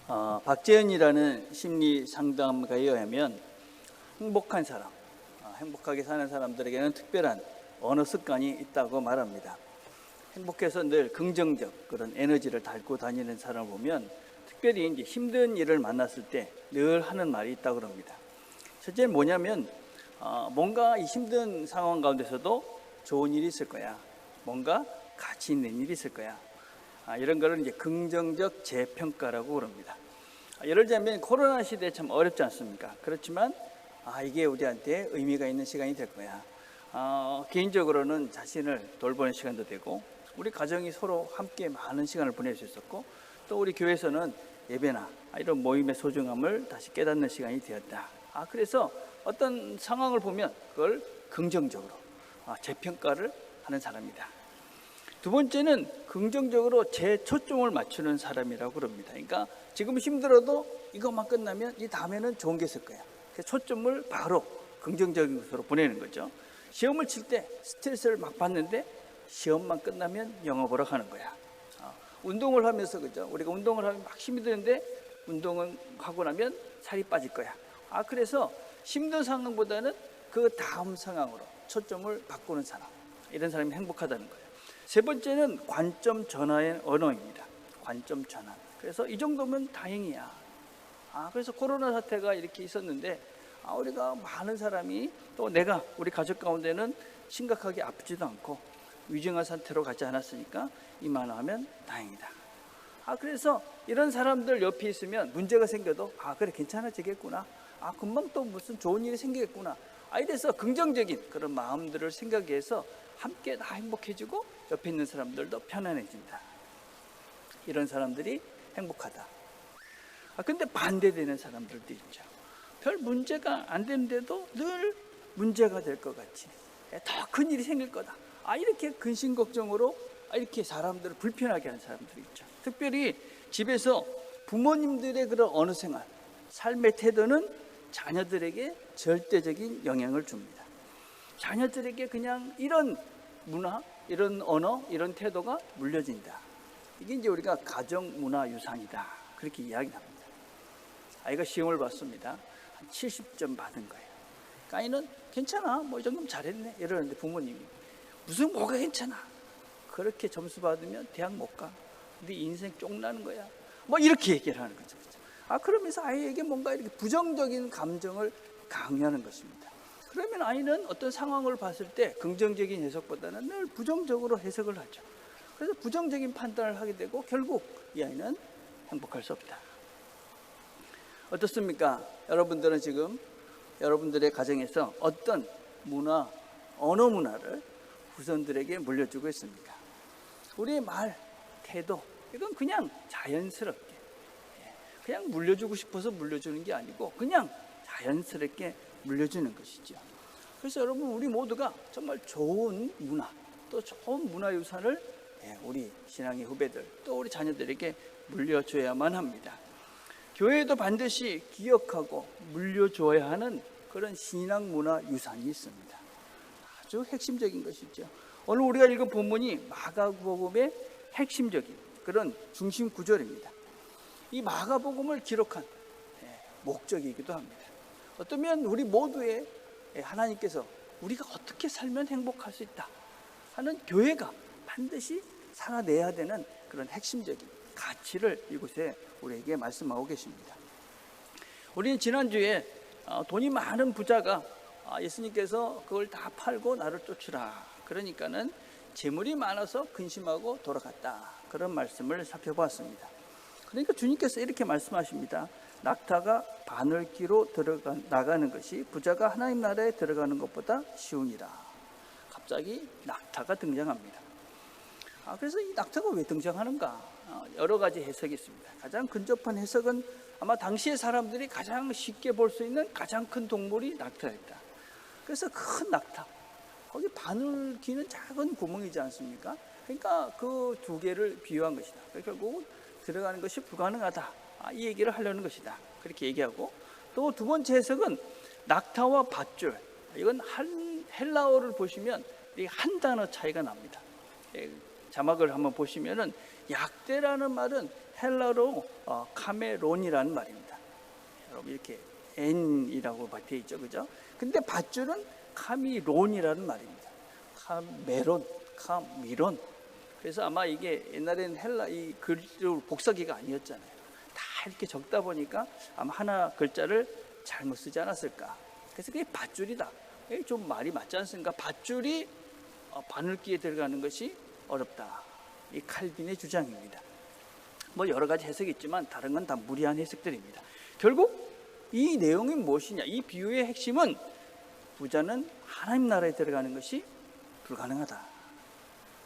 박재현이라는 심리 상담가에 의하면 행복한 사람, 행복하게 사는 사람들에게는 특별한 언어 습관이 있다고 말합니다. 행복해서 늘 긍정적 그런 에너지를 달고 다니는 사람을 보면 특별히 이제 힘든 일을 만났을 때 늘 하는 말이 있다고 합니다. 첫째는 뭐냐면 뭔가 이 힘든 상황 가운데서도 좋은 일이 있을 거야. 뭔가 가치 있는 일이 있을 거야. 이런 거를 이제 긍정적 재평가라고 그럽니다. 예를 들자면 코로나 시대에 참 어렵지 않습니까? 그렇지만 이게 우리한테 의미가 있는 시간이 될 거야. 개인적으로는 자신을 돌보는 시간도 되고 우리 가정이 서로 함께 많은 시간을 보낼 수 있었고 또 우리 교회에서는 예배나 이런 모임의 소중함을 다시 깨닫는 시간이 되었다. 그래서 어떤 상황을 보면 그걸 긍정적으로 재평가를 하는 사람이다. 두 번째는 긍정적으로 재초점을 맞추는 사람이라고 그럽니다. 그러니까 지금 힘들어도 이것만 끝나면 이 다음에는 좋은 게 있을 거야. 그래서 초점을 바로 긍정적인 것으로 보내는 거죠. 시험을 칠 때 스트레스를 막 받는데 시험만 끝나면 영어 보러 가는 거야. 운동을 하면서 그죠? 우리가 운동을 하면 막 힘이 드는데 운동을 하고 나면 살이 빠질 거야. 그래서 힘든 상황보다는 그 다음 상황으로 초점을 바꾸는 사람, 이런 사람이 행복하다는 거예요. 세 번째는 관점 전환의 언어입니다. 관점 전환. 그래서 이 정도면 다행이야. 그래서 코로나 사태가 이렇게 있었는데 우리가 많은 사람이 또 내가 우리 가족 가운데는 심각하게 아프지도 않고 위중한 상태로 가지 않았으니까 이만하면 다행이다. 그래서 이런 사람들 옆에 있으면 문제가 생겨도 그래 괜찮아지겠구나. 금방 또 무슨 좋은 일이 생기겠구나. 이래서 긍정적인 그런 마음들을 생각해서 함께 다 행복해지고 옆에 있는 사람들도 편안해진다. 이런 사람들이 행복하다. 근데 반대되는 사람들도 있죠. 별 문제가 안 되는데도 늘 문제가 될 것 같이 더 큰 일이 생길 거다. 이렇게 근심 걱정으로 이렇게 사람들을 불편하게 하는 사람들이 있죠. 특별히 집에서 부모님들의 그런 언어 생활, 삶의 태도는 자녀들에게 절대적인 영향을 줍니다. 자녀들에게 그냥 이런 문화, 이런 언어, 이런 태도가 물려진다. 이게 이제 우리가 가정문화유산이다. 그렇게 이야기합니다. 아이가 시험을 봤습니다. 한 70점 받은 거예요. 아이는 괜찮아, 이 정도면 잘했네 이러는데 부모님이 무슨 뭐가 괜찮아. 그렇게 점수 받으면 대학 못 가. 네 인생 쫑나는 거야. 이렇게 얘기를 하는 거죠. 그러면서 아이에게 뭔가 이렇게 부정적인 감정을 강요하는 것입니다. 그러면 아이는 어떤 상황을 봤을 때 긍정적인 해석보다는 늘 부정적으로 해석을 하죠. 그래서 부정적인 판단을 하게 되고 결국 이 아이는 행복할 수 없다. 어떻습니까? 여러분들은 지금 여러분들의 가정에서 어떤 문화, 언어 문화를 후손들에게 물려주고 있습니까? 우리의 말, 태도, 이건 그냥 자연스럽게 그냥 물려주고 싶어서 물려주는 게 아니고 그냥 자연스럽게 물려주는 것이죠. 그래서 여러분 우리 모두가 정말 좋은 문화, 또 좋은 문화유산을 우리 신앙의 후배들, 또 우리 자녀들에게 물려줘야만 합니다. 교회도 반드시 기억하고 물려줘야 하는 그런 신앙 문화유산이 있습니다. 아주 핵심적인 것이죠. 오늘 우리가 읽은 본문이 마가복음의 핵심적인 그런 중심 구절입니다. 이 마가복음을 기록한 목적이기도 합니다. 어쩌면 우리 모두의 하나님께서 우리가 어떻게 살면 행복할 수 있다 하는 교회가 반드시 살아내야 되는 그런 핵심적인 가치를 이곳에 우리에게 말씀하고 계십니다. 우리는 지난주에 돈이 많은 부자가 예수님께서 그걸 다 팔고 나를 쫓으라, 그러니까는 재물이 많아서 근심하고 돌아갔다, 그런 말씀을 살펴보았습니다. 그러니까 주님께서 이렇게 말씀하십니다. 낙타가 바늘기로 나가는 것이 부자가 하나님 나라에 들어가는 것보다 쉬우니라. 갑자기 낙타가 등장합니다. 그래서 이 낙타가 왜 등장하는가? 여러 가지 해석이 있습니다. 가장 근접한 해석은 아마 당시의 사람들이 가장 쉽게 볼 수 있는 가장 큰 동물이 낙타였다. 그래서 큰 낙타, 거기 바늘기는 작은 구멍이지 않습니까? 그러니까 그 두 개를 비유한 것이다. 결국 들어가는 것이 불가능하다, 이 얘기를 하려는 것이다, 그렇게 얘기하고, 또 두 번째 해석은 낙타와 밧줄, 이건 헬라어를 보시면 한 단어 차이가 납니다. 자막을 한번 보시면은 약대라는 말은 헬라로 카메론이라는 말입니다. 여러분 이렇게 N이라고 되어 있죠, 그죠? 근데 밧줄은 카미론이라는 말입니다. 카미론. 그래서 아마 이게 옛날에는 헬라 이 글로 복사기가 아니었잖아요. 다 이렇게 적다 보니까 아마 하나 글자를 잘못 쓰지 않았을까. 그래서 그게 밧줄이다. 좀 말이 맞지 않습니까? 밧줄이 바늘기에 들어가는 것이 어렵다. 이 칼빈의 주장입니다. 뭐 여러 가지 해석이 있지만 다른 건 다 무리한 해석들입니다. 결국 이 내용이 무엇이냐? 이 비유의 핵심은 부자는 하나님 나라에 들어가는 것이 불가능하다.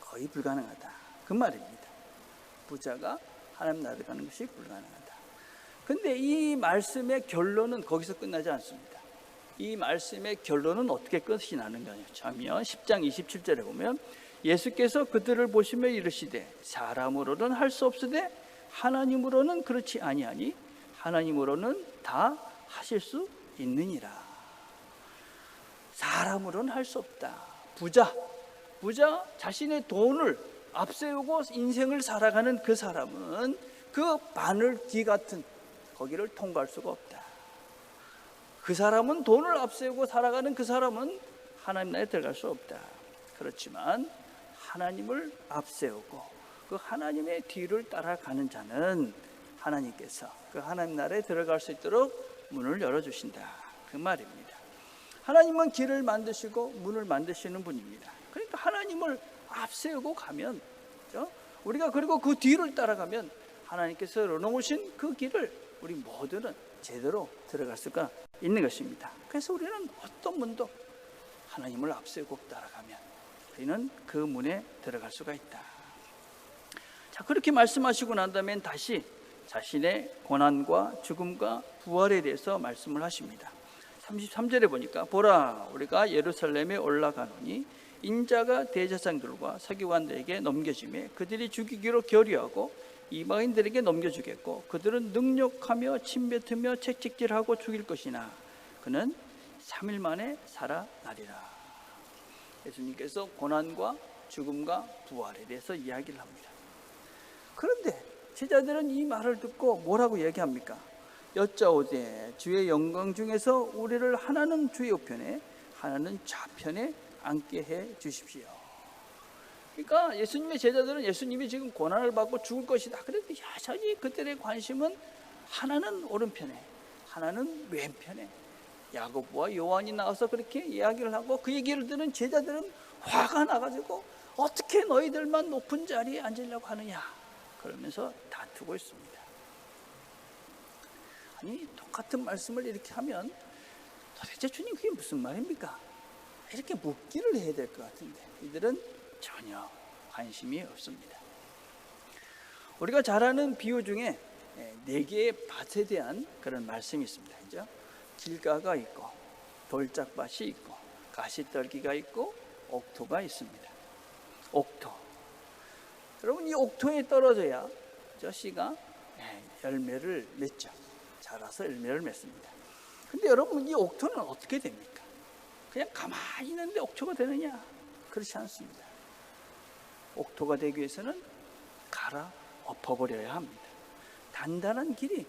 거의 불가능하다. 그 말입니다. 부자가 하나님 나라에 가는 것이 불가능하다. 근데 이 말씀의 결론은 거기서 끝나지 않습니다. 이 말씀의 결론은 어떻게 끝이 나는가 하면 10장 27절에 보면 예수께서 그들을 보시며 이르시되 사람으로는 할 수 없으되 하나님으로는 그렇지 아니하니 하나님으로는 다 하실 수 있느니라. 사람으로는 할 수 없다. 부자 자신의 돈을 앞세우고 인생을 살아가는 그 사람은 그 바늘귀 같은 거기를 통과할 수가 없다. 그 사람은 돈을 앞세우고 살아가는 그 사람은 하나님 나라에 들어갈 수 없다. 그렇지만 하나님을 앞세우고 그 하나님의 뒤를 따라가는 자는 하나님께서 그 하나님 나라에 들어갈 수 있도록 문을 열어주신다. 그 말입니다. 하나님은 길을 만드시고 문을 만드시는 분입니다. 그러니까 하나님을 앞세우고 가면, 그렇죠? 우리가 그리고 그 뒤를 따라가면 하나님께서 열어놓으신 그 길을 우리 모두는 제대로 들어갈 수가 있는 것입니다. 그래서 우리는 어떤 문도 하나님을 앞세우고 따라가면 우리는 그 문에 들어갈 수가 있다. 자, 그렇게 말씀하시고 난 다음엔 다시 자신의 고난과 죽음과 부활에 대해서 말씀을 하십니다. 33절에 보니까 보라 우리가 예루살렘에 올라가노니 인자가 대제사장들과 서기관들에게 넘겨지매 그들이 죽이기로 결의하고 이방인들에게 넘겨주겠고 그들은 능욕하며 침뱉으며 채찍질하고 죽일 것이나 그는 3일 만에 살아나리라. 예수님께서 고난과 죽음과 부활에 대해서 이야기를 합니다. 그런데 제자들은 이 말을 듣고 뭐라고 얘기합니까? 여짜오되 주의 영광 중에서 우리를 하나는 주의 우편에 하나는 좌편에 앉게 해 주십시오. 그러니까 예수님의 제자들은 예수님이 지금 고난을 받고 죽을 것이다. 그런데 여전히 그들의 관심은 하나는 오른편에 하나는 왼편에. 야고보와 요한이 나와서 그렇게 이야기를 하고 그 얘기를 들은 제자들은 화가 나가지고 어떻게 너희들만 높은 자리에 앉으려고 하느냐 그러면서 다투고 있습니다. 아니 똑같은 말씀을 이렇게 하면 도대체 주님 그게 무슨 말입니까? 이렇게 묻기를 해야 될 것 같은데 이들은 전혀 관심이 없습니다. 우리가 잘 아는 비유 중에 4개의 밭에 대한 그런 말씀이 있습니다. 그죠? 길가가 있고 돌짝밭이 있고 가시떨기가 있고 옥토가 있습니다. 옥토. 여러분 이 옥토에 떨어져야 저 씨가 열매를 맺죠. 자라서 열매를 맺습니다. 근데 여러분 이 옥토는 어떻게 됩니까? 그냥 가만히 있는데 옥토가 되느냐? 그렇지 않습니다. 옥토가 되기 위해서는 갈아 엎어버려야 합니다. 단단한 길이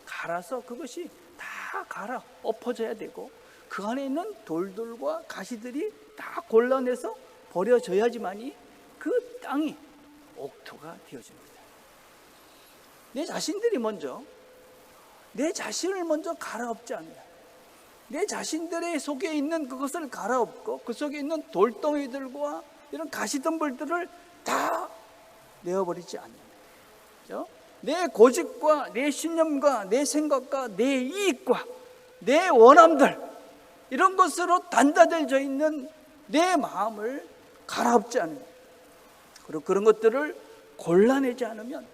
갈아서 그것이 다 갈아 엎어져야 되고 그 안에 있는 돌들과 가시들이 다 골라내서 버려져야지만이 그 땅이 옥토가 되어집니다. 내 자신들이 먼저 내 자신을 먼저 갈아엎지 않으면 내 자신들의 속에 있는 그것을 갈아엎고 그 속에 있는 돌덩이들과 이런 가시덤불들을 다 내어버리지 않으면 내 고집과 내 신념과 내 생각과 내 이익과 내 원함들 이런 것으로 단단해져 있는 내 마음을 갈아엎지 않으면 그리고 그런 것들을 골라내지 않으면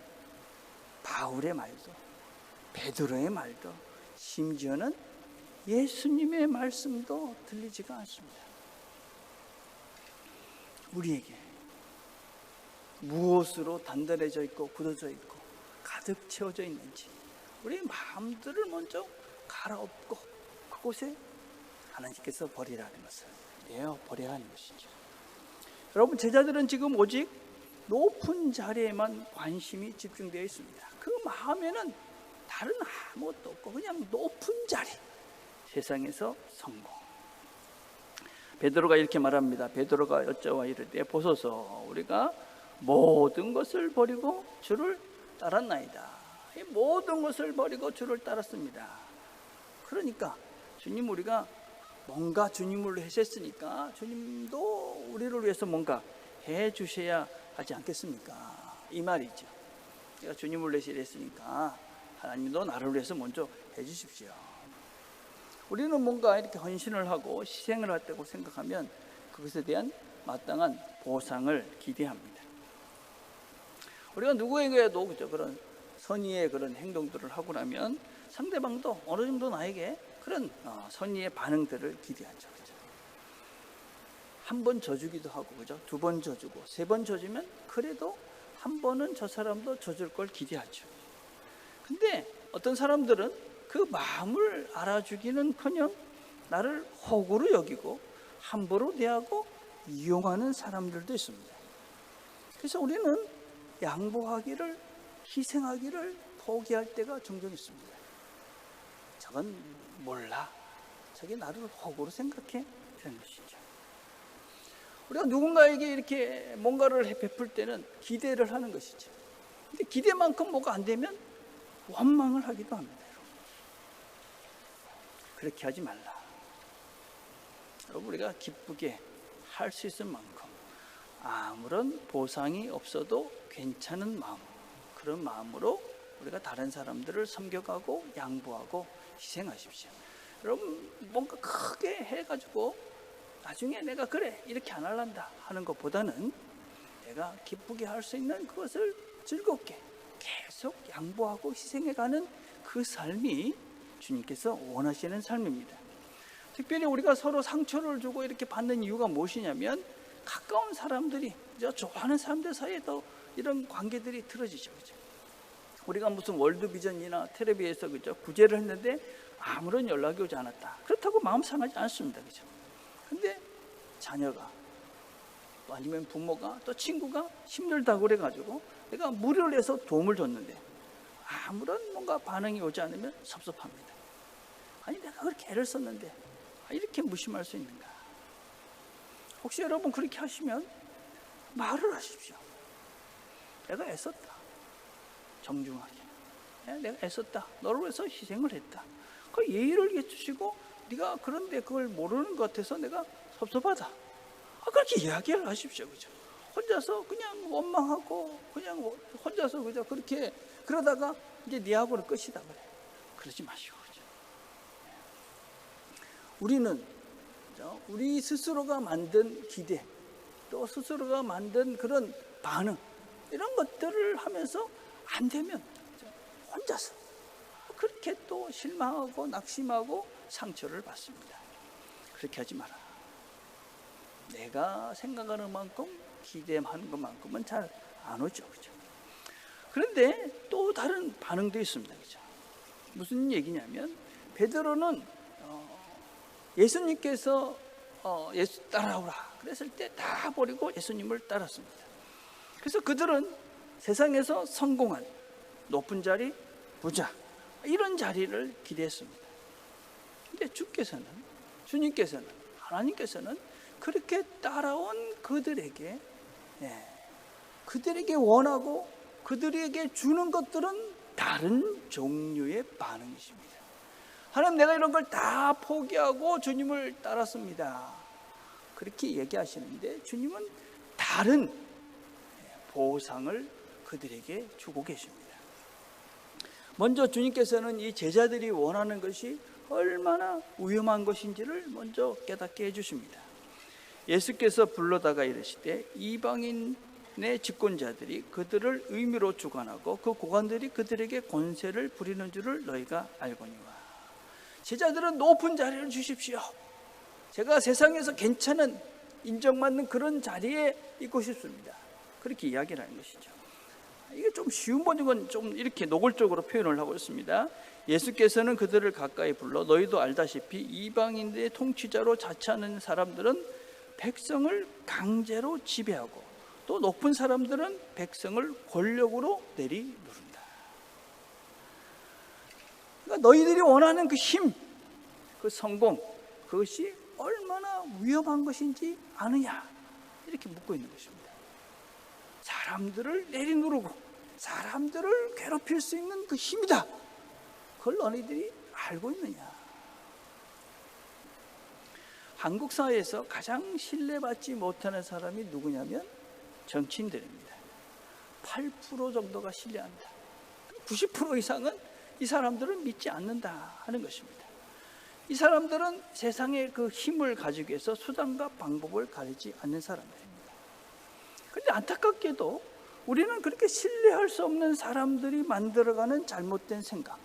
바울의 말도 베드로의 말도 심지어는 예수님의 말씀도 들리지가 않습니다. 우리에게 무엇으로 단단해져 있고 굳어져 있고 가득 채워져 있는지 우리의 마음들을 먼저 갈아엎고 그곳에 하나님께서 버리라는 것을 내어버려야 하는 것이죠. 여러분 제자들은 지금 오직 높은 자리에만 관심이 집중되어 있습니다. 그 마음에는 다른 아무것도 없고 그냥 높은 자리, 세상에서 성공. 베드로가 이렇게 말합니다. 베드로가 여짜와 이르되 보소서 우리가 모든 것을 버리고 주를 따랐나이다. 이 모든 것을 버리고 주를 따랐습니다. 그러니까 주님, 우리가 뭔가 주님을 하셨으니까 주님도 우리를 위해서 뭔가 해 주셔야 하지 않겠습니까? 이 말이죠. 내가 주님을 위해서 했으니까 하나님도 나를 위해서 먼저 해 주십시오. 우리는 뭔가 이렇게 헌신을 하고 희생을 했다고 생각하면 그것에 대한 마땅한 보상을 기대합니다. 우리가 누구에게도 그죠, 그런 선의의 그런 행동들을 하고 나면 상대방도 어느 정도 나에게 그런 선의의 반응들을 기대하죠. 그죠? 한 번 져주기도 하고, 그죠? 두 번 져주고, 세 번 져주면 그래도 한 번은 저 사람도 져줄 걸 기대하죠. 근데 어떤 사람들은 그 마음을 알아주기는커녕 나를 호구로 여기고 함부로 대하고 이용하는 사람들도 있습니다. 그래서 우리는 양보하기를, 희생하기를 포기할 때가 종종 있습니다. 저건 몰라, 저게 나를 호구로 생각해, 이런 것이죠. 우리가 누군가에게 이렇게 뭔가를 베풀 때는 기대를 하는 것이죠. 근데 기대만큼 뭐가 안 되면 원망을 하기도 합니다. 그렇게 하지 말라. 여러분, 우리가 기쁘게 할 수 있을 만큼 아무런 보상이 없어도 괜찮은 마음, 그런 마음으로 우리가 다른 사람들을 섬겨가고 양보하고 희생하십시오. 여러분, 뭔가 크게 해가지고 나중에 내가 그래 이렇게 안 할란다 하는 것보다는 내가 기쁘게 할 수 있는 그것을 즐겁게 계속 양보하고 희생해가는 그 삶이 주님께서 원하시는 삶입니다. 특별히 우리가 서로 상처를 주고 이렇게 받는 이유가 무엇이냐면 가까운 사람들이, 좋아하는 사람들 사이에도 이런 관계들이 틀어지죠. 그죠? 우리가 무슨 월드비전이나 텔레비에서 그죠? 구제를 했는데 아무런 연락이 오지 않았다. 그렇다고 마음 상하지 않습니다. 그죠? 근데 자녀가 또 아니면 부모가 또 친구가 힘들다고 그래가지고 내가 무료를 해서 도움을 줬는데 아무런 뭔가 반응이 오지 않으면 섭섭합니다. 아니, 내가 그렇게 애를 썼는데 이렇게 무심할 수 있는가? 혹시 여러분 그렇게 하시면 말을 하십시오. 내가 애썼다. 정중하게. 내가 애썼다. 너를 위해서 희생을 했다. 그 예의를 해주시고 네가 그런데 그걸 모르는 것 같아서 내가 섭섭하다. 그렇게 이야기를 하십시오. 그죠? 혼자서 그냥 원망하고 그냥 혼자서 그죠? 그렇게 그러다가 이제 네하고는 끝이다 그래. 그러지 마시고. 그죠? 우리는 우리 스스로가 만든 기대, 또 스스로가 만든 그런 반응, 이런 것들을 하면서 안 되면 혼자서 그렇게 또 실망하고 낙심하고 상처를 받습니다. 그렇게 하지 마라. 내가 생각하는 만큼 기대하는 것만큼은 잘 안 오죠. 그죠? 그런데 또 다른 반응도 있습니다. 그죠? 무슨 얘기냐면 베드로는 예수님께서 예수 따라오라 그랬을 때 다 버리고 예수님을 따랐습니다. 그래서 그들은 세상에서 성공한 높은 자리, 부자, 이런 자리를 기대했습니다. 근데 주님께서는 하나님께서는 그렇게 따라온 그들에게 그들에게 원하고 그들에게 주는 것들은 다른 종류의 반응이십니다. 하나님, 내가 이런 걸 다 포기하고 주님을 따랐습니다. 그렇게 얘기하시는데 주님은 다른 보상을 그들에게 주고 계십니다. 먼저 주님께서는 이 제자들이 원하는 것이 얼마나 위험한 것인지를 먼저 깨닫게 해주십니다. 예수께서 불러다가 이르시되 이방인의 집권자들이 그들을 의미로 주관하고 그 고관들이 그들에게 권세를 부리는 줄을 너희가 알거니와. 제자들은 높은 자리를 주십시오. 제가 세상에서 괜찮은 인정받는 그런 자리에 있고 싶습니다. 그렇게 이야기를 하는 것이죠. 이게 좀 쉬운 번역은 좀 이렇게 노골적으로 표현을 하고 있습니다. 예수께서는 그들을 가까이 불러 너희도 알다시피 이방인들의 통치자로 자처하는 사람들은 백성을 강제로 지배하고 또 높은 사람들은 백성을 권력으로 내리누른다. 그러니까 너희들이 원하는 그 힘, 그 성공, 그것이 얼마나 위험한 것인지 아느냐? 이렇게 묻고 있는 것입니다. 사람들을 내리누르고 사람들을 괴롭힐 수 있는 그 힘이다. 그걸 너희들이 알고 있느냐? 한국 사회에서 가장 신뢰받지 못하는 사람이 누구냐면 정치인들입니다. 8% 정도가 신뢰합니다. 90% 이상은 이 사람들은 믿지 않는다 하는 것입니다. 이 사람들은 세상의 그 힘을 가지기 위해서 수단과 방법을 가리지 않는 사람들입니다. 그런데 안타깝게도 우리는 그렇게 신뢰할 수 없는 사람들이 만들어가는 잘못된 생각,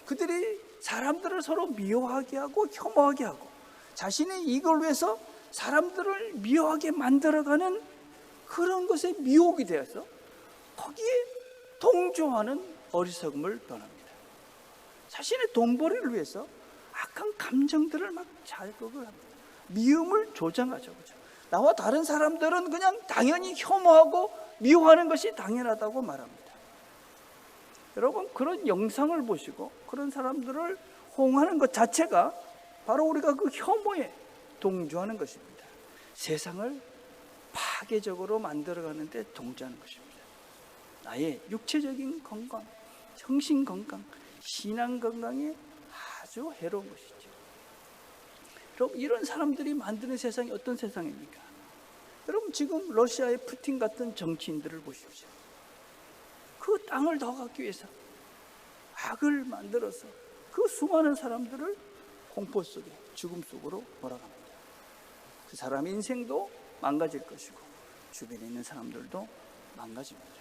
그들이 사람들을 서로 미워하게 하고 혐오하게 하고 자신의 이익을 위해서 사람들을 미워하게 만들어가는 그런 것에 미혹이 되어서 거기에 동조하는 어리석음을 변합니다. 자신의 돈벌이를 위해서 악한 감정들을 막 자극을 합니다. 미움을 조장하죠. 그렇죠? 나와 다른 사람들은 그냥 당연히 혐오하고 미워하는 것이 당연하다고 말합니다. 여러분, 그런 영상을 보시고 그런 사람들을 호응하는 것 자체가 바로 우리가 그 혐오에 동조하는 것입니다. 세상을 파괴적으로 만들어가는 데 동조하는 것입니다. 나의 육체적인 건강, 정신 건강, 신앙 건강에 아주 해로운 것이죠. 여러분, 이런 사람들이 만드는 세상이 어떤 세상입니까? 여러분, 지금 러시아의 푸틴 같은 정치인들을 보십시오. 그 땅을 더 갖기 위해서 악을 만들어서 그 수많은 사람들을 공포 속에 죽음 속으로 몰아갑니다. 그 사람 인생도 망가질 것이고 주변에 있는 사람들도 망가집니다.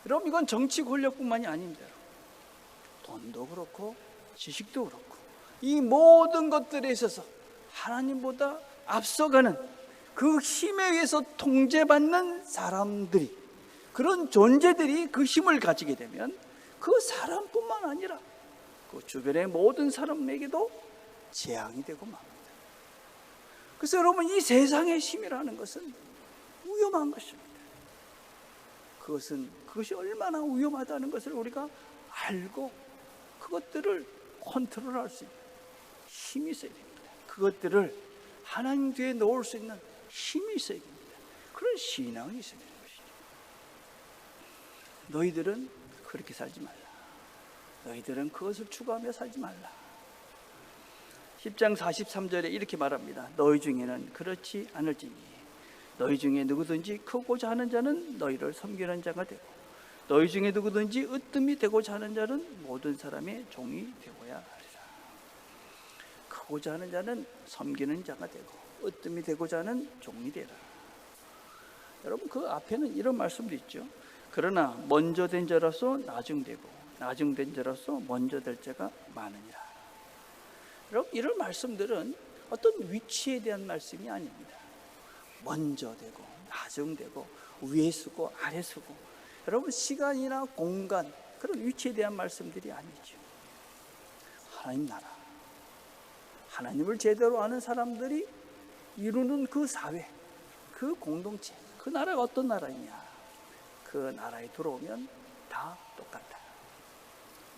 여러분, 이건 정치 권력뿐만이 아닙니다. 돈도 그렇고 지식도 그렇고 이 모든 것들에 있어서 하나님보다 앞서가는 그 힘에 의해서 통제받는 사람들이, 그런 존재들이 그 힘을 가지게 되면 그 사람뿐만 아니라 그 주변의 모든 사람에게도 재앙이 되고 맙니다. 그래서 여러분, 이 세상의 힘이라는 것은 위험한 것입니다. 그것이 얼마나 위험하다는 것을 우리가 알고 그것들을 컨트롤할 수 있는 힘이 있어야 됩니다. 그것들을 하나님 뒤에 놓을 수 있는 힘이 있어야 됩니다. 그런 신앙이 있어야 되는 것이죠. 너희들은 그렇게 살지 말라. 너희들은 그것을 추구하며 살지 말라. 10장 43절에 이렇게 말합니다. 너희 중에는 그렇지 않을지니 너희 중에 누구든지 크고자 하는 자는 너희를 섬기는 자가 되고 너희 중에 누구든지 으뜸이 되고자 하는 자는 모든 사람의 종이 되고야 하리라. 크고자 하는 자는 섬기는 자가 되고 으뜸이 되고자 하는 종이 되라. 여러분, 그 앞에는 이런 말씀도 있죠. 그러나 먼저 된 자로서 나중되고 나중된 자로서 먼저 될 자가 많으니라. 여러분, 이런 말씀들은 어떤 위치에 대한 말씀이 아닙니다. 먼저 되고 나중되고 위에 서고 아래 서고, 여러분, 시간이나 공간, 그런 위치에 대한 말씀들이 아니죠. 하나님 나라, 하나님을 제대로 아는 사람들이 이루는 그 사회, 그 공동체, 그 나라가 어떤 나라이냐. 그 나라에 들어오면 다 똑같다.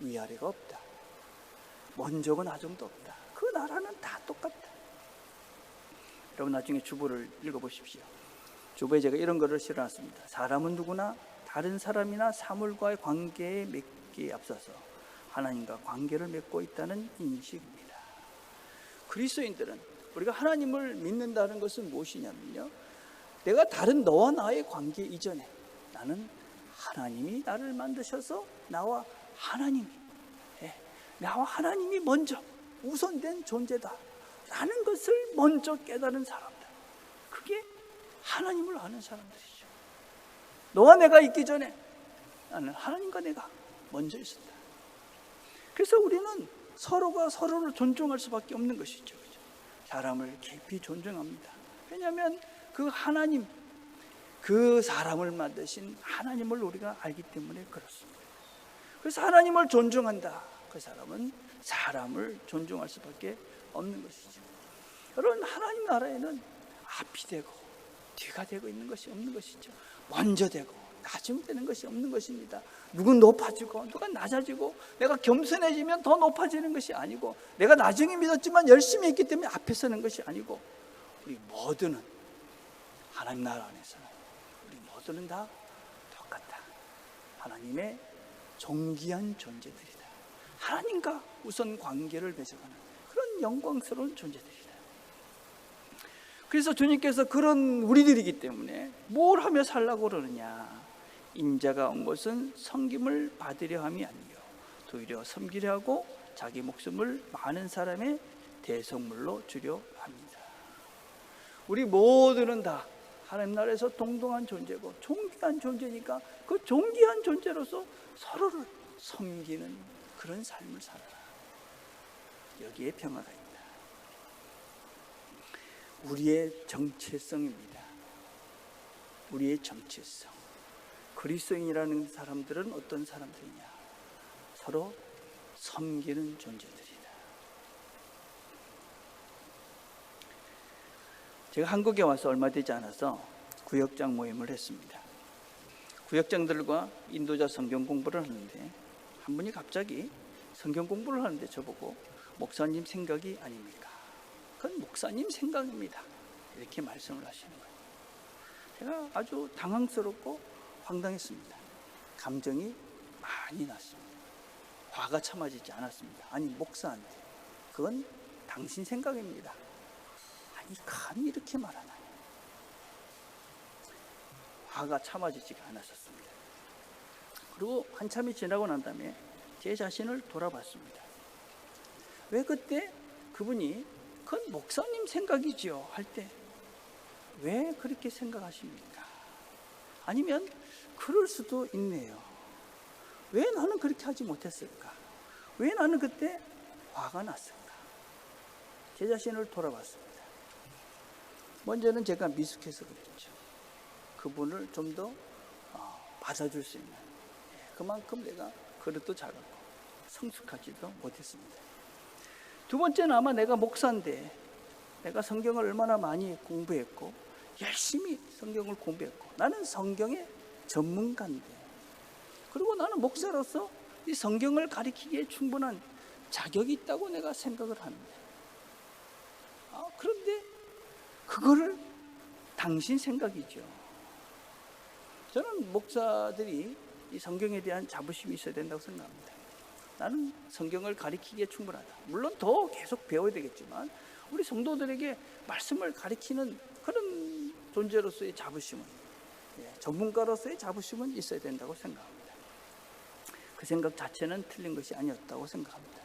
위아래가 없다. 먼저고 나중도 없다. 그 나라는 다 똑같다. 여러분, 나중에 주보를 읽어보십시오. 주보에 제가 이런 거를 실어놨습니다. 사람은 누구나 다른 사람이나 사물과의 관계에 맺기에 앞서서 하나님과 관계를 맺고 있다는 인식입니다. 그리스도인들은, 우리가 하나님을 믿는다는 것은 무엇이냐면요, 내가 다른 너와 나의 관계 이전에 나는 하나님이 나를 만드셔서 나와 하나님이 먼저 우선된 존재다 라는 것을 먼저 깨달은 사람들, 그게 하나님을 아는 사람들이죠. 너와 내가 있기 전에 나는 하나님과 내가 먼저 있었다. 그래서 우리는 서로가 서로를 존중할 수밖에 없는 것이죠. 사람을 깊이 존중합니다. 왜냐하면 그 하나님, 그 사람을 만드신 하나님을 우리가 알기 때문에 그렇습니다. 그래서 하나님을 존중한다. 그 사람은 사람을 존중할 수밖에 없는 것이죠. 여러분, 하나님 나라에는 앞이 되고 뒤가 되고 있는 것이 없는 것이죠. 먼저 되고 나중되는 것이 없는 것입니다. 누군 높아지고 누가 낮아지고 내가 겸손해지면 더 높아지는 것이 아니고, 내가 나중에 믿었지만 열심히 했기 때문에 앞에 서는 것이 아니고, 우리 모두는 하나님 나라 안에서는 우리 모두는 다 똑같다. 하나님의 존귀한 존재들이다. 하나님과 우선 관계를 맺어가는 그런 영광스러운 존재들이다. 그래서 주님께서 그런 우리들이기 때문에 뭘 하며 살라고 그러느냐. 인자가 온 것은 섬김을 받으려 함이 아니요 도리어 섬기려 하고 자기 목숨을 많은 사람의 대속물로 주려 합니다. 우리 모두는 다 하나님 나라에서 동등한 존재고 존귀한 존재니까 그 존귀한 존재로서 서로를 섬기는 그런 삶을 살아라. 여기에 평화가 있다. 우리의 정체성입니다. 우리의 정체성. 그리스도인이라는 사람들은 어떤 사람들이냐? 서로 섬기는 존재들이다. 제가 한국에 와서 얼마 되지 않아서 구역장 모임을 했습니다. 구역장들과 인도자 성경 공부를 하는데 한 분이 갑자기 성경 공부를 하는데 저보고 목사님 생각이 아닙니까? 그건 목사님 생각입니다. 이렇게 말씀을 하시는 거예요. 제가 아주 당황스럽고 황당했습니다. 감정이 많이 났습니다. 화가 참아지지 않았습니다. 아니 목사한테 그건 당신 생각입니다. 아니 감히 이렇게 말하나요? 화가 참아지지가 않았었습니다. 그리고 한참이 지나고 난 다음에 제 자신을 돌아봤습니다. 왜 그때 그분이 그건 목사님 생각이지요 할 때 왜 그렇게 생각하십니까? 아니면 그럴 수도 있네요. 왜 나는 그렇게 하지 못했을까? 왜 나는 그때 화가 났을까? 제 자신을 돌아봤습니다. 먼저는 제가 미숙해서 그랬죠. 그분을 좀 더 받아줄 수 있는, 그만큼 내가 그릇도 작았고 성숙하지도 못했습니다. 두 번째는 아마 내가 목사인데 내가 성경을 얼마나 많이 공부했고 열심히 성경을 공부했고 나는 성경의 전문가인데, 그리고 나는 목사로서 이 성경을 가리키기에 충분한 자격이 있다고 내가 생각을 하는데, 그런데 그거를 당신 생각이죠. 저는 목사들이 이 성경에 대한 자부심이 있어야 된다고 생각합니다. 나는 성경을 가리키기에 충분하다. 물론 더 계속 배워야 되겠지만 우리 성도들에게 말씀을 가리키는 그런 존재로서의 자부심은, 전문가로서의 자부심은 있어야 된다고 생각합니다. 그 생각 자체는 틀린 것이 아니었다고 생각합니다.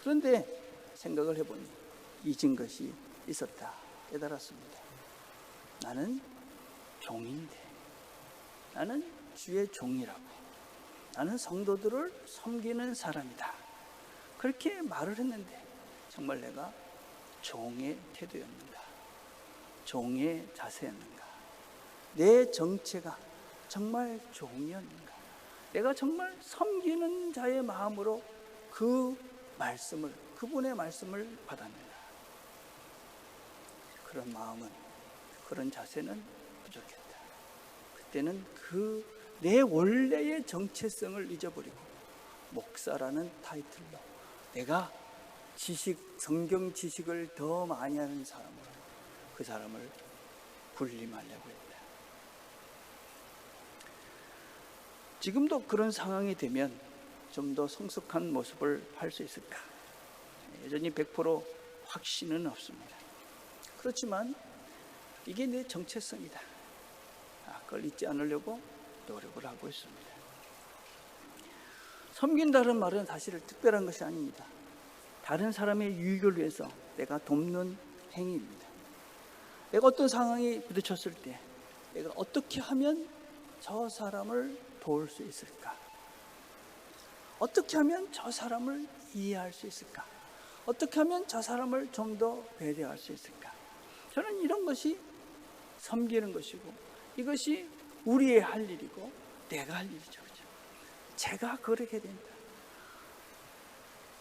그런데 생각을 해보니 잊은 것이 있었다 깨달았습니다. 나는 종인데, 나는 주의 종이라고, 나는 성도들을 섬기는 사람이다, 그렇게 말을 했는데 정말 내가 종의 태도였는가? 종의 자세였는가? 내 정체가 정말 종이었는가? 내가 정말 섬기는 자의 마음으로 그 말씀을, 그분의 말씀을 받았는가? 그런 마음은, 그런 자세는 부족했다. 그때는 그 내 원래의 정체성을 잊어버리고 목사라는 타이틀로 내가 성경 지식을 더 많이 하는 사람으로 그 사람을 군림하려고 했다. 지금도 그런 상황이 되면 좀 더 성숙한 모습을 할 수 있을까? 여전히 100% 확신은 없습니다. 그렇지만 이게 내 정체성이다. 그걸 잊지 않으려고 노력을 하고 있습니다. 섬긴다는 말은 사실 특별한 것이 아닙니다. 다른 사람의 유익을 위해서 내가 돕는 행위입니다. 내가 어떤 상황이 부딪혔을 때 내가 어떻게 하면 저 사람을 도울 수 있을까? 어떻게 하면 저 사람을 이해할 수 있을까? 어떻게 하면 저 사람을 좀 더 배려할 수 있을까? 저는 이런 것이 섬기는 것이고, 이것이 우리의 할 일이고 내가 할 일이죠. 그렇죠? 제가 그렇게 된다.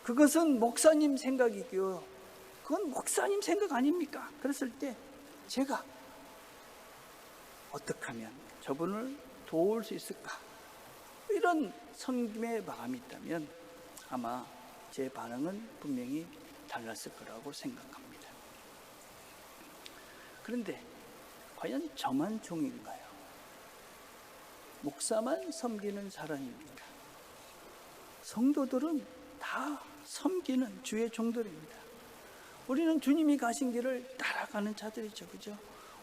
그것은 목사님 생각이고요. 그건 목사님 생각 아닙니까? 그랬을 때 제가 어떻게 하면 저분을 도울 수 있을까? 이런 섬김의 마음이 있다면 아마 제 반응은 분명히 달랐을 거라고 생각합니다. 그런데 과연 저만 종인가요? 목사만 섬기는 사람입니까? 성도들은 다 섬기는 주의 종들입니다. 우리는 주님이 가신 길을 따라가는 자들이죠, 그죠?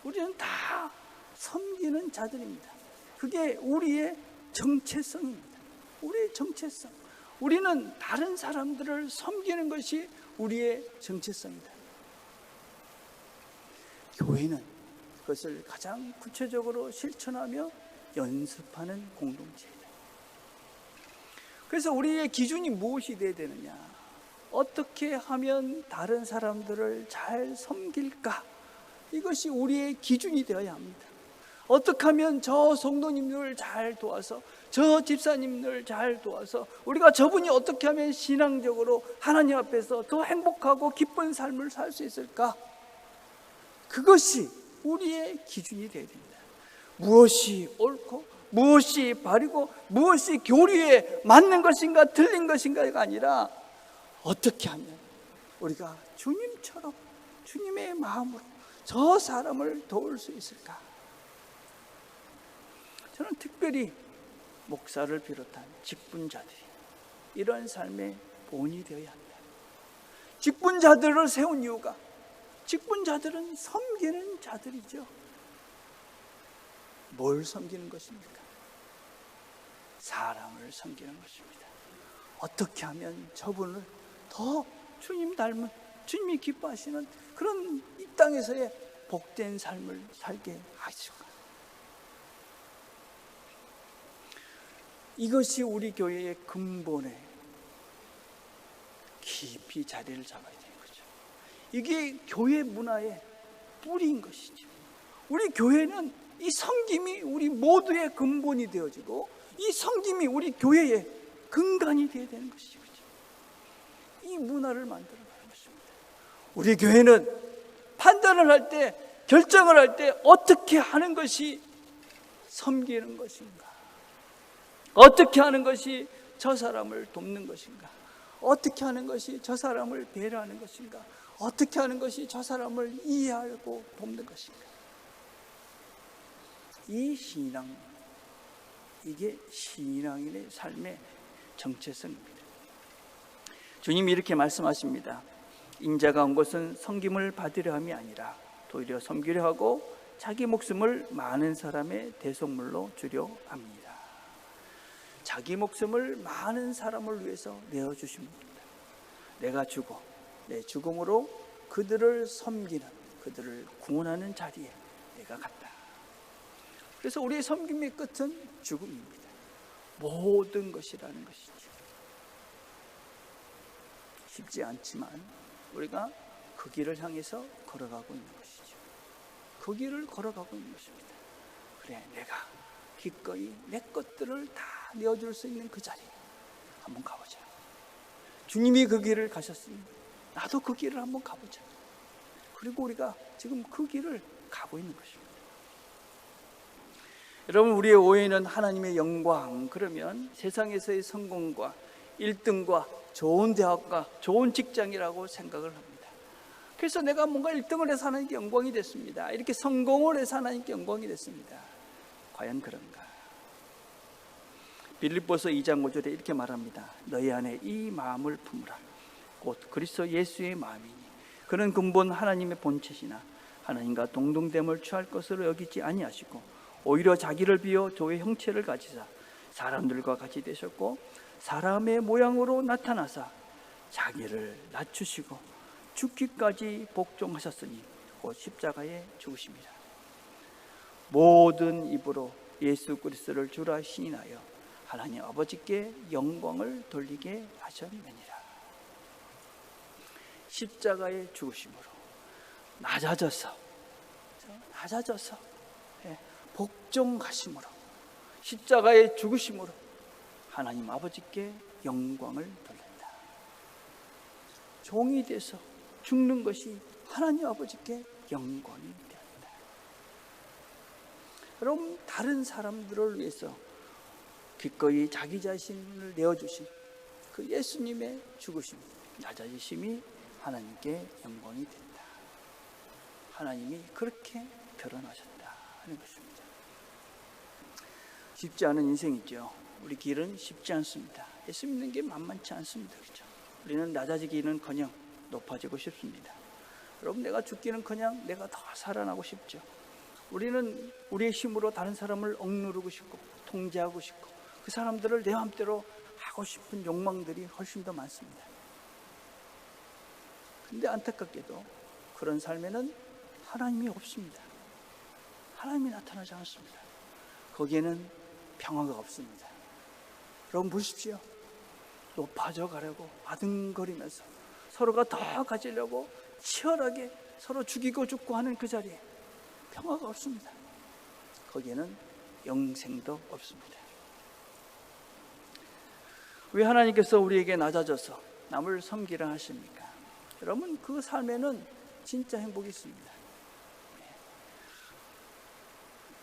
우리는 다 섬기는 자들입니다. 그게 우리의 정체성입니다. 우리의 정체성. 우리는 다른 사람들을 섬기는 것이 우리의 정체성이다. 교회는 그것을 가장 구체적으로 실천하며 연습하는 공동체이다. 그래서 우리의 기준이 무엇이 되어야 되느냐? 어떻게 하면 다른 사람들을 잘 섬길까? 이것이 우리의 기준이 되어야 합니다. 어떻게 하면 저 성도님들 잘 도와서, 저 집사님들 잘 도와서, 우리가 저분이 어떻게 하면 신앙적으로 하나님 앞에서 더 행복하고 기쁜 삶을 살 수 있을까? 그것이 우리의 기준이 되어야 됩니다. 무엇이 옳고 무엇이 바르고 무엇이 교리에 맞는 것인가 틀린 것인가가 아니라 어떻게 하면 우리가 주님처럼 주님의 마음으로 저 사람을 도울 수 있을까? 저는 특별히 목사를 비롯한 직분자들이 이런 삶의 본이 되어야 한다. 직분자들을 세운 이유가, 직분자들은 섬기는 자들이죠. 뭘 섬기는 것입니까? 사람을 섬기는 것입니다. 어떻게 하면 저분을 더 주님 닮은, 주님이 기뻐하시는 그런 이 땅에서의 복된 삶을 살게 하시고, 이것이 우리 교회의 근본에 깊이 자리를 잡아야 되는 거죠. 이게 교회 문화의 뿌리인 것이죠. 우리 교회는 이 섬김이 우리 모두의 근본이 되어지고, 이 섬김이 우리 교회의 근간이 되어야 되는 것이죠. 이 문화를 만들어가는 것입니다. 우리 교회는 판단을 할 때, 결정을 할 때 어떻게 하는 것이 섬기는 것인가? 어떻게 하는 것이 저 사람을 돕는 것인가? 어떻게 하는 것이 저 사람을 배려하는 것인가? 어떻게 하는 것이 저 사람을 이해하고 돕는 것인가? 이 신앙, 이게 신앙인의 삶의 정체성입니다. 주님이 이렇게 말씀하십니다. 인자가 온 것은 섬김을 받으려 함이 아니라 도리어 섬기려 하고 자기 목숨을 많은 사람의 대속물로 주려 합니다. 자기 목숨을 많은 사람을 위해서 내어주신 분입니다. 내가 죽어 내 죽음으로 그들을 섬기는, 그들을 구원하는 자리에 내가 갔다. 그래서 우리의 섬김의 끝은 죽음입니다. 모든 것이라는 것이죠. 쉽지 않지만 우리가 그 길을 향해서 걸어가고 있는 것이죠. 그 길을 걸어가고 있는 것입니다. 그래, 내가 기꺼이 내 것들을 다 내어줄 수 있는 그 자리에 한번 가보자. 주님이 그 길을 가셨으니 나도 그 길을 한번 가보자. 그리고 우리가 지금 그 길을 가고 있는 것입니다. 여러분, 우리의 오해는 하나님의 영광, 그러면 세상에서의 성공과 1등과 좋은 대학과 좋은 직장이라고 생각을 합니다. 그래서 내가 뭔가 1등을 해서 하나님께 영광이 됐습니다. 이렇게 성공을 해서 하나님께 영광이 됐습니다. 과연 그런가? 빌립보서 2장 5절에 이렇게 말합니다. 너희 안에 이 마음을 품으라. 곧 그리스도 예수의 마음이니 그는 근본 하나님의 본체시나 하나님과 동등됨을 취할 것으로 여기지 아니하시고 오히려 자기를 비워 조의 형체를 가지사 사람들과 같이 되셨고 사람의 모양으로 나타나사 자기를 낮추시고 죽기까지 복종하셨으니 곧 십자가에 죽으십니다. 모든 입으로 예수 그리스도를 주라 시인하여 하나님 아버지께 영광을 돌리게 하셨느니라. 십자가에 죽으심으로 낮아져서 복종하심으로 십자가에 죽으심으로 하나님 아버지께 영광을 돌린다. 종이 돼서 죽는 것이 하나님 아버지께 영광이 됩니다. 여러분, 다른 사람들을 위해서 기꺼이 자기 자신을 내어주신 그 예수님의 죽으심, 낮아지심이 하나님께 영광이 된다. 하나님이 그렇게 드러나셨다 하는 것입니다. 쉽지 않은 인생이죠. 우리 길은 쉽지 않습니다. 예수 믿는 게 만만치 않습니다. 그렇죠? 우리는 낮아지기는커녕 높아지고 싶습니다. 여러분, 내가 죽기는커녕 내가 더 살아나고 싶죠. 우리는 우리의 힘으로 다른 사람을 억누르고 싶고 통제하고 싶고 그 사람들을 내 맘대로 하고 싶은 욕망들이 훨씬 더 많습니다. 근데 안타깝게도 그런 삶에는 하나님이 없습니다. 하나님이 나타나지 않습니다. 거기에는 평화가 없습니다. 여러분 보십시오. 높아져 가려고 아등거리면서 서로가 더 가지려고 치열하게 서로 죽이고 죽고 하는 그 자리에 평화가 없습니다. 거기에는 영생도 없습니다. 왜 하나님께서 우리에게 낮아져서 남을 섬기라 하십니까? 여러분, 그 삶에는 진짜 행복이 있습니다.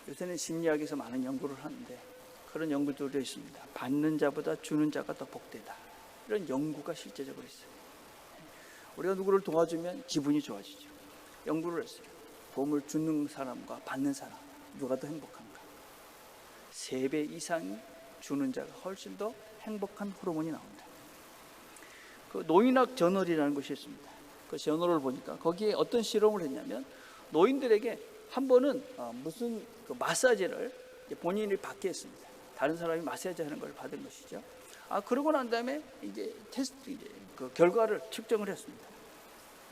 요새는 심리학에서 많은 연구를 하는데 그런 연구들도 있습니다. 받는 자보다 주는 자가 더 복되다. 이런 연구가 실제적으로 있어요. 우리가 누구를 도와주면 기분이 좋아지죠. 연구를 했어요. 도움을 주는 사람과 받는 사람, 누가 더 행복한가? 3배 이상이 주는 자가 훨씬 더 행복한 호르몬이 나옵니다. 그 노인학 저널이라는 것이 있습니다. 그 저널을 보니까 거기에 어떤 실험을 했냐면 노인들에게 한 번은 무슨 그 마사지를 본인이 받게 했습니다. 다른 사람이 마사지 하는 걸 받은 것이죠. 그러고 난 다음에 이제 테스트, 그 결과를 측정을 했습니다.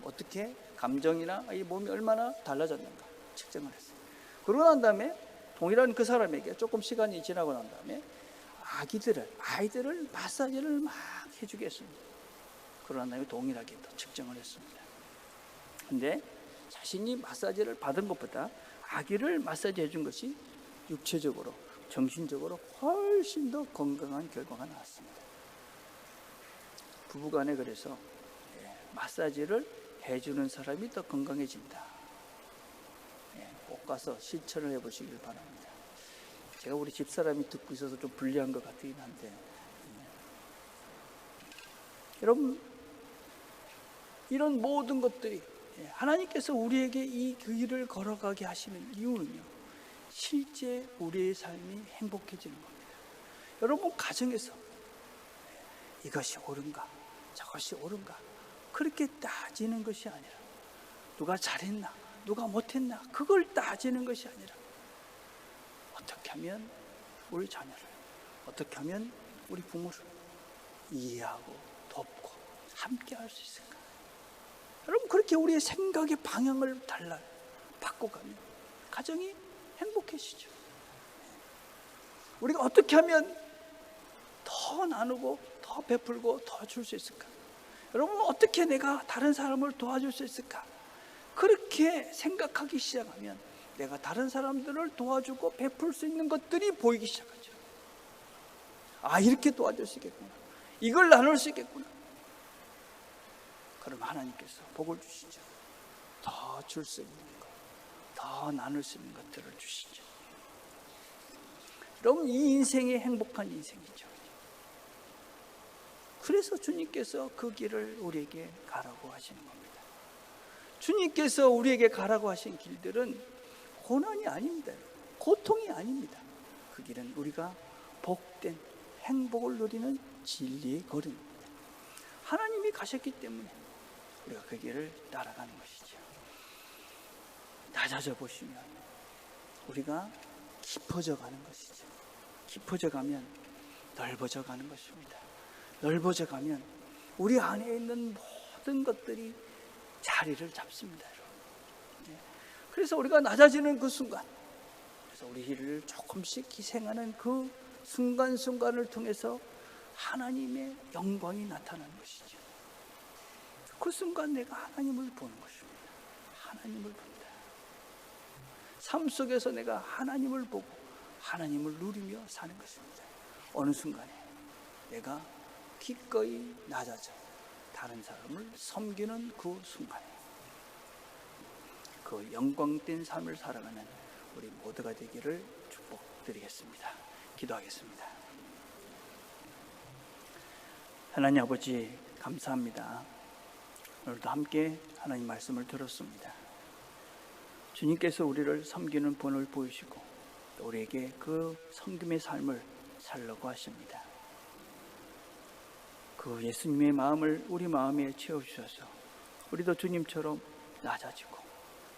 어떻게 감정이나 이 몸이 얼마나 달라졌는가 측정을 했어요. 그러고 난 다음에 동일한 그 사람에게 조금 시간이 지나고 난 다음에 아이들을 마사지를 막 해주게 했습니다. 그러고 난 다음에 동일하게 또 측정을 했습니다. 근데 자신이 마사지를 받은 것보다 아기를 마사지 해준 것이 육체적으로, 정신적으로 훨씬 더 건강한 결과가 나왔습니다. 부부간에 그래서 마사지를 해주는 사람이 더 건강해진다. 꼭 가서 실천을 해보시길 바랍니다. 제가 우리 집사람이 듣고 있어서 좀 불리한 것 같긴 한데, 여러분, 이런 모든 것들이 하나님께서 우리에게 이 길을 걸어가게 하시는 이유는요, 실제 우리의 삶이 행복해지는 겁니다. 여러분, 가정에서 이것이 옳은가 저것이 옳은가 그렇게 따지는 것이 아니라, 누가 잘했나 누가 못했나 그걸 따지는 것이 아니라, 어떻게 하면 우리 자녀를, 어떻게 하면 우리 부모를 이해하고 돕고 함께 할 수 있을까? 여러분, 그렇게 우리의 생각의 방향을 바꿔가면 가정이 행복해지죠. 우리가 어떻게 하면 더 나누고 더 베풀고 더 줄 수 있을까? 여러분, 어떻게 내가 다른 사람을 도와줄 수 있을까? 그렇게 생각하기 시작하면 내가 다른 사람들을 도와주고 베풀 수 있는 것들이 보이기 시작하죠. 이렇게 도와줄 수 있겠구나, 이걸 나눌 수 있겠구나. 그럼 하나님께서 복을 주시죠. 더 줄 수 있는 것, 더 나눌 수 있는 것들을 주시죠. 여러분, 이 인생이 행복한 인생이죠. 그래서 주님께서 그 길을 우리에게 가라고 하시는 겁니다. 주님께서 우리에게 가라고 하신 길들은 고난이 아닙니다. 고통이 아닙니다. 그 길은 우리가 복된 행복을 누리는 진리의 거리입니다. 하나님이 가셨기 때문에 우리가 그 길을 따라가는 것이죠. 낮아져 보시면 우리가 깊어져 가는 것이죠. 깊어져 가면 넓어져 가는 것입니다. 넓어져 가면 우리 안에 있는 모든 것들이 자리를 잡습니다. 그래서 우리가 낮아지는 그 순간, 그래서 우리를 조금씩 희생하는 그 순간순간을 통해서 하나님의 영광이 나타나는 것이죠. 그 순간 내가 하나님을 보는 것입니다. 하나님을 본다. 삶 속에서 내가 하나님을 보고 하나님을 누리며 사는 것입니다. 어느 순간에 내가 기꺼이 낮아져 다른 사람을 섬기는 그 순간에 그 영광된 삶을 살아가는 우리 모두가 되기를 축복드리겠습니다. 기도하겠습니다. 하나님 아버지, 감사합니다. 오늘도 함께 하나님 말씀을 들었습니다. 주님께서 우리를 섬기는 본을 보이시고 또 우리에게 그 섬김의 삶을 살라고 하십니다. 그 예수님의 마음을 우리 마음에 채워주셔서 우리도 주님처럼 낮아지고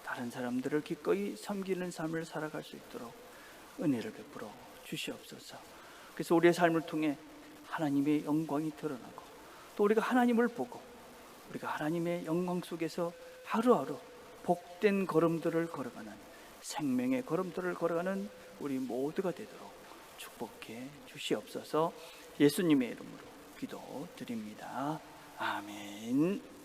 다른 사람들을 기꺼이 섬기는 삶을 살아갈 수 있도록 은혜를 베풀어 주시옵소서. 그래서 우리의 삶을 통해 하나님의 영광이 드러나고 또 우리가 하나님을 보고 우리가 하나님의 영광 속에서 하루하루 복된 걸음들을 걸어가는, 생명의 걸음들을 걸어가는 우리 모두가 되도록 축복해 주시옵소서. 예수님의 이름으로 기도드립니다. 아멘.